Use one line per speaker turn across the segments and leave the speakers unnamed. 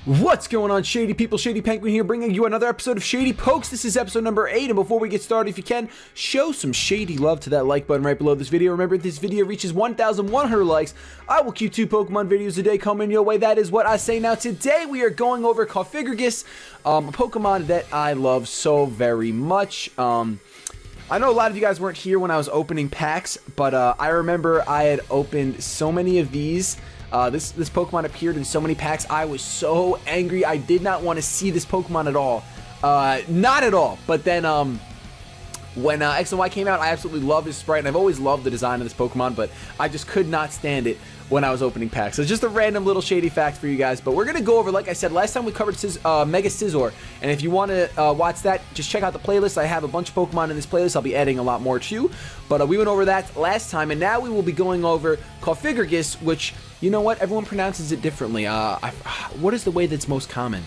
What's going on, Shady people? ShadyPenguinn here, bringing you another episode of Shady Pokes. This is episode number 8, and before we get started, if you can, show some shady love to that like button right below this video. Remember, if this video reaches 1,100 likes, I will keep 2 Pokemon videos a day coming your way. That is what I say. Now, today we are going over Cofagrigus, a Pokemon that I love so very much. I know a lot of you guys weren't here when I was opening packs, but I remember I had opened so many of these. This Pokemon appeared in so many packs. I was so angry. I did not want to see this Pokemon at all. Not at all. But then when X and Y came out, I absolutely loved his sprite, and I've always loved the design of this Pokemon, but I just could not stand it when I was opening packs. So just a random little shady fact for you guys. But we're going to go over, like I said, last time we covered Mega Scizor, and if you want to watch that, just check out the playlist. I have a bunch of Pokemon in this playlist. I'll be adding a lot more too. But we went over that last time, and now we will be going over Cofagrigus, which, you know what? Everyone pronounces it differently. What is the way that's most common?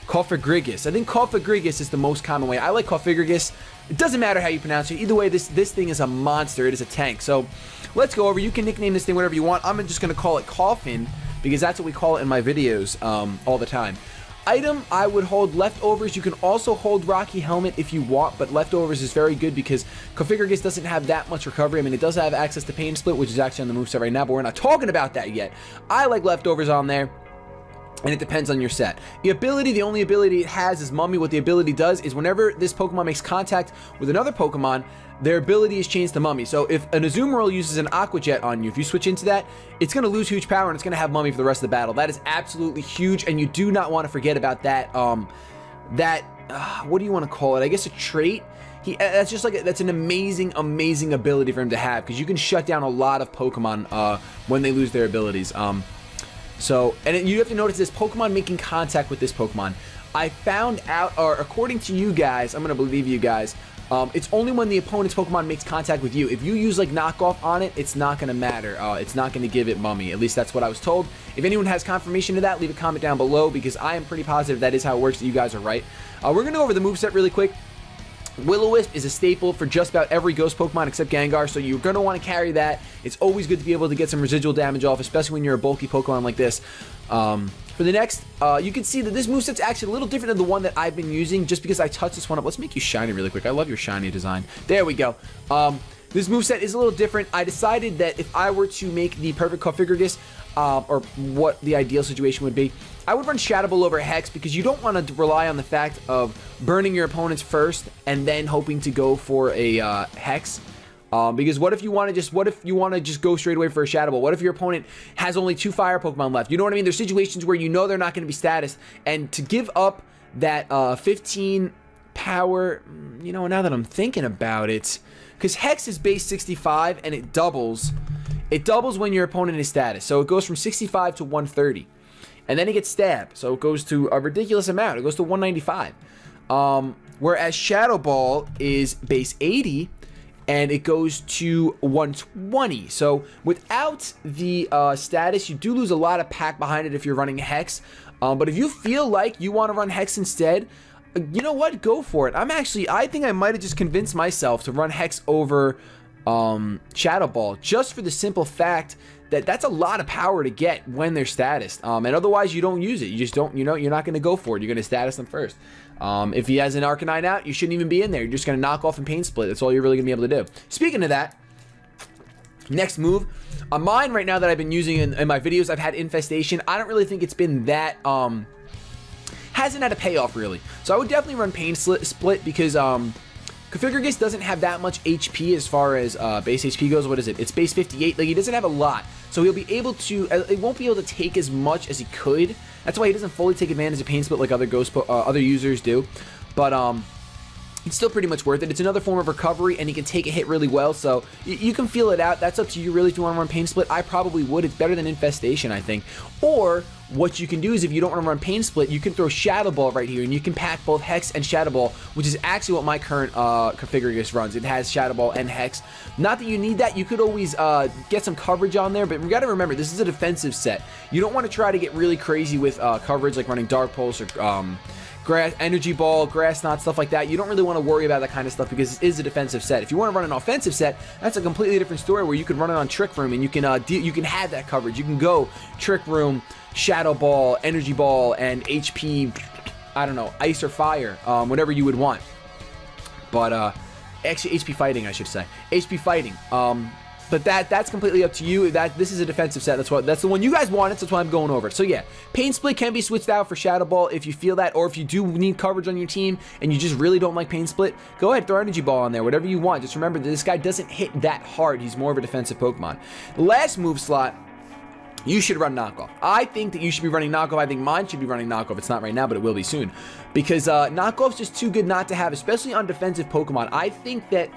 Cofagrigus. I think Cofagrigus is the most common way. I like Cofagrigus. It doesn't matter how you pronounce it. Either way, this thing is a monster. It is a tank. So let's go over. You can nickname this thing whatever you want. I'm just going to call it Coffin because that's what we call it in my videos all the time. Item, I would hold leftovers. You can also hold Rocky Helmet if you want, but leftovers is very good because Cofagrigus doesn't have that much recovery. I mean, it does have access to Pain Split, which is actually on the moveset right now, but we're not talking about that yet. I like leftovers on there, and it depends on your set. The ability, the only ability it has is Mummy. What the ability does is whenever this Pokemon makes contact with another Pokemon, their ability is changed to Mummy. So if an Azumarill uses an Aqua Jet on you, if you switch into that, it's going to lose huge power and it's going to have Mummy for the rest of the battle. That is absolutely huge, and you do not want to forget about that. What do you want to call it? I guess a trait. That's just like that's an amazing ability for him to have because you can shut down a lot of Pokemon when they lose their abilities. You have to notice this Pokemon making contact with this Pokemon. I found out, or according to you guys, I'm going to believe you guys, it's only when the opponent's Pokemon makes contact with you. If you use like knockoff on it, it's not going to matter. It's not going to give it Mummy. At least that's what I was told. If anyone has confirmation of that, leave a comment down below because I am pretty positive that is how it works, that you guys are right. We're going to go over the moveset really quick. Will-O-Wisp is a staple for just about every ghost Pokemon except Gengar, so you're going to want to carry that. It's always good to be able to get some residual damage off, especially when you're a bulky Pokemon like this. For the next, you can see that this moveset's actually a little different than the one that I've been using just because I touched this one up. Let's make you shiny really quick. I love your shiny design. There we go. This moveset is a little different. I decided that if I were to make the perfect Cofagrigus, or what the ideal situation would be, I would run Shadow Ball over Hex because you don't want to rely on the fact of burning your opponents first and then hoping to go for a Hex. Because what if you want to just go straight away for a Shadow Ball? What if your opponent has only 2 fire Pokemon left? You know what I mean? There's situations where you know they're not going to be status, and to give up that 15 power, you know, now that I'm thinking about it, because Hex is base 65 and it doubles. It doubles when your opponent is status, so it goes from 65 to 130. And then it gets stabbed, so it goes to a ridiculous amount. It goes to 195. Whereas Shadow Ball is base 80, and it goes to 120. So without the status, you do lose a lot of pack behind it if you're running Hex. But if you feel like you want to run Hex instead, you know what? Go for it. I think I might have just convinced myself to run Hex over Shadow Ball just for the simple fact that that's a lot of power to get when they're status, and otherwise you don't use it. You just don't, you know, you're not going to go for it. You're going to status them first. If he has an Arcanine out, you shouldn't even be in there. You're just going to knock off and Pain Split. That's all you're really going to be able to do. Speaking of that, next move on mine right now that I've been using in my videos, I've had Infestation. I don't really think it's been that hasn't had a payoff really. So I would definitely run Pain Split because Cofagrigus doesn't have that much HP as far as base HP goes. What is it? It's base 58. Like, he doesn't have a lot. So he'll be able to, it won't be able to take as much as he could. That's why he doesn't fully take advantage of Pain Split like other users do. But it's still pretty much worth it. It's another form of recovery, and he can take a hit really well. So you can feel it out. That's up to you really if you want to run Pain Split. I probably would. It's better than Infestation, I think. Or what you can do is if you don't want to run Pain Split, you can throw Shadow Ball right here, and you can pack both Hex and Shadow Ball, which is actually what my current Cofagrigus runs. It has Shadow Ball and Hex. Not that you need that. You could always get some coverage on there, but we got to remember, this is a defensive set. You don't want to try to get really crazy with coverage, like running Dark Pulse or grass, energy ball, grass knot, stuff like that. You don't really want to worry about that kind of stuff because it is a defensive set. If you want to run an offensive set, that's a completely different story where you can run it on Trick Room and you can have that coverage. You can go Trick Room, Shadow Ball, Energy Ball, and HP, I don't know, Ice or Fire, whatever you would want. But actually HP Fighting, I should say. HP Fighting. But that's completely up to you. This is a defensive set. That's the one you guys wanted, so that's why I'm going over it. So yeah, Pain Split can be switched out for Shadow Ball if you feel that, or if you do need coverage on your team and you just really don't like Pain Split, go ahead, throw Energy Ball on there, whatever you want. Just remember that this guy doesn't hit that hard. He's more of a defensive Pokemon. The last move slot, you should run Knockoff. I think that you should be running Knockoff. I think mine should be running Knockoff. It's not right now, but it will be soon. Because Knockoff's just too good not to have, especially on defensive Pokemon. I think that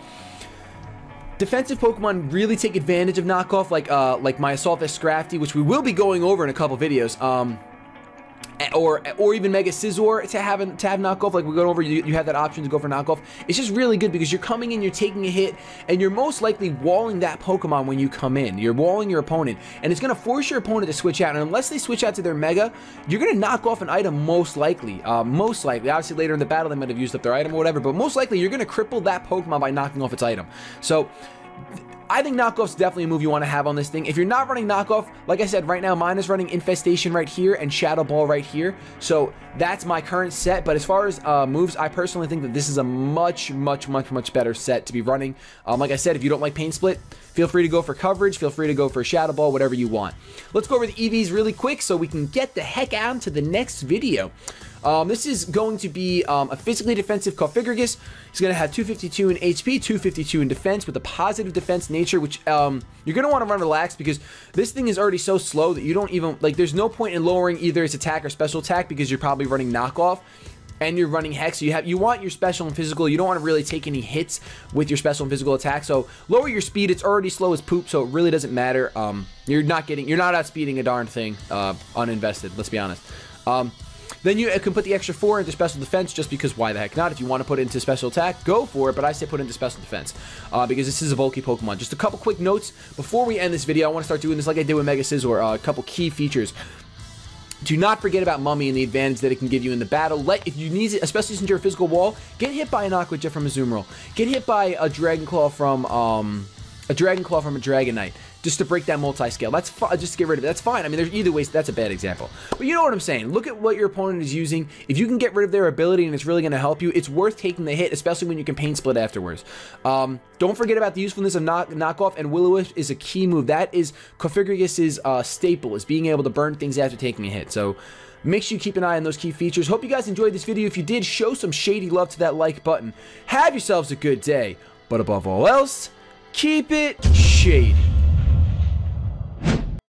defensive Pokemon really take advantage of Knockoff, like my Assaultus Scrafty, which we will be going over in a couple videos, or even Mega Scizor to have Knockoff. Like we're going over, you have that option to go for Knockoff. It's just really good because you're coming in, you're taking a hit, and you're most likely walling that Pokemon when you come in. You're walling your opponent, and it's going to force your opponent to switch out. And unless they switch out to their Mega, you're going to knock off an item most likely. Most likely. Obviously, later in the battle, they might have used up their item or whatever, but most likely, you're going to cripple that Pokemon by knocking off its item. So I think Knockoff's definitely a move you want to have on this thing. If you're not running Knockoff, like I said, right now mine is running Infestation right here and Shadow Ball right here. So that's my current set. But as far as moves, I personally think that this is a much better set to be running. Like I said, if you don't like Pain Split, feel free to go for coverage. Feel free to go for Shadow Ball, whatever you want. Let's go over the EVs really quick so we can get the heck on to the next video. This is going to be a physically defensive Cofagrigus. He's going to have 252 in HP, 252 in defense with a positive defense nature, which you're going to want to run relaxed because this thing is already so slow that you don't even, like, there's no point in lowering either its attack or special attack because you're probably running Knockoff and you're running Hex. So you want your special and physical. You don't want to really take any hits with your special and physical attack. So lower your speed. It's already slow as poop, so it really doesn't matter. You're not outspeeding a darn thing uninvested, let's be honest. Then you can put the extra 4 into special defense just because why the heck not? If you want to put it into special attack, go for it, but I say put it into special defense because this is a bulky Pokemon. Just a couple quick notes before we end this video. I want to start doing this like I did with Mega Scizor. A couple key features. Do not forget about Mummy and the advantage that it can give you in the battle. If you need it, especially since you're a physical wall, get hit by an Aqua Jet from a Azumarill. Get hit by a Dragon Claw from a Dragonite. Just to break that multi-scale. That's just to get rid of it. That's fine. I mean, there's either way. That's a bad example. But you know what I'm saying. Look at what your opponent is using. If you can get rid of their ability and it's really going to help you, it's worth taking the hit, especially when you can Pain Split afterwards. Don't forget about the usefulness of Knockoff, and Will-O-Wisp is a key move. That is Cofagrigus' staple, is being able to burn things after taking a hit. So make sure you keep an eye on those key features. Hope you guys enjoyed this video. If you did, show some shady love to that like button. Have yourselves a good day. But above all else, keep it shady.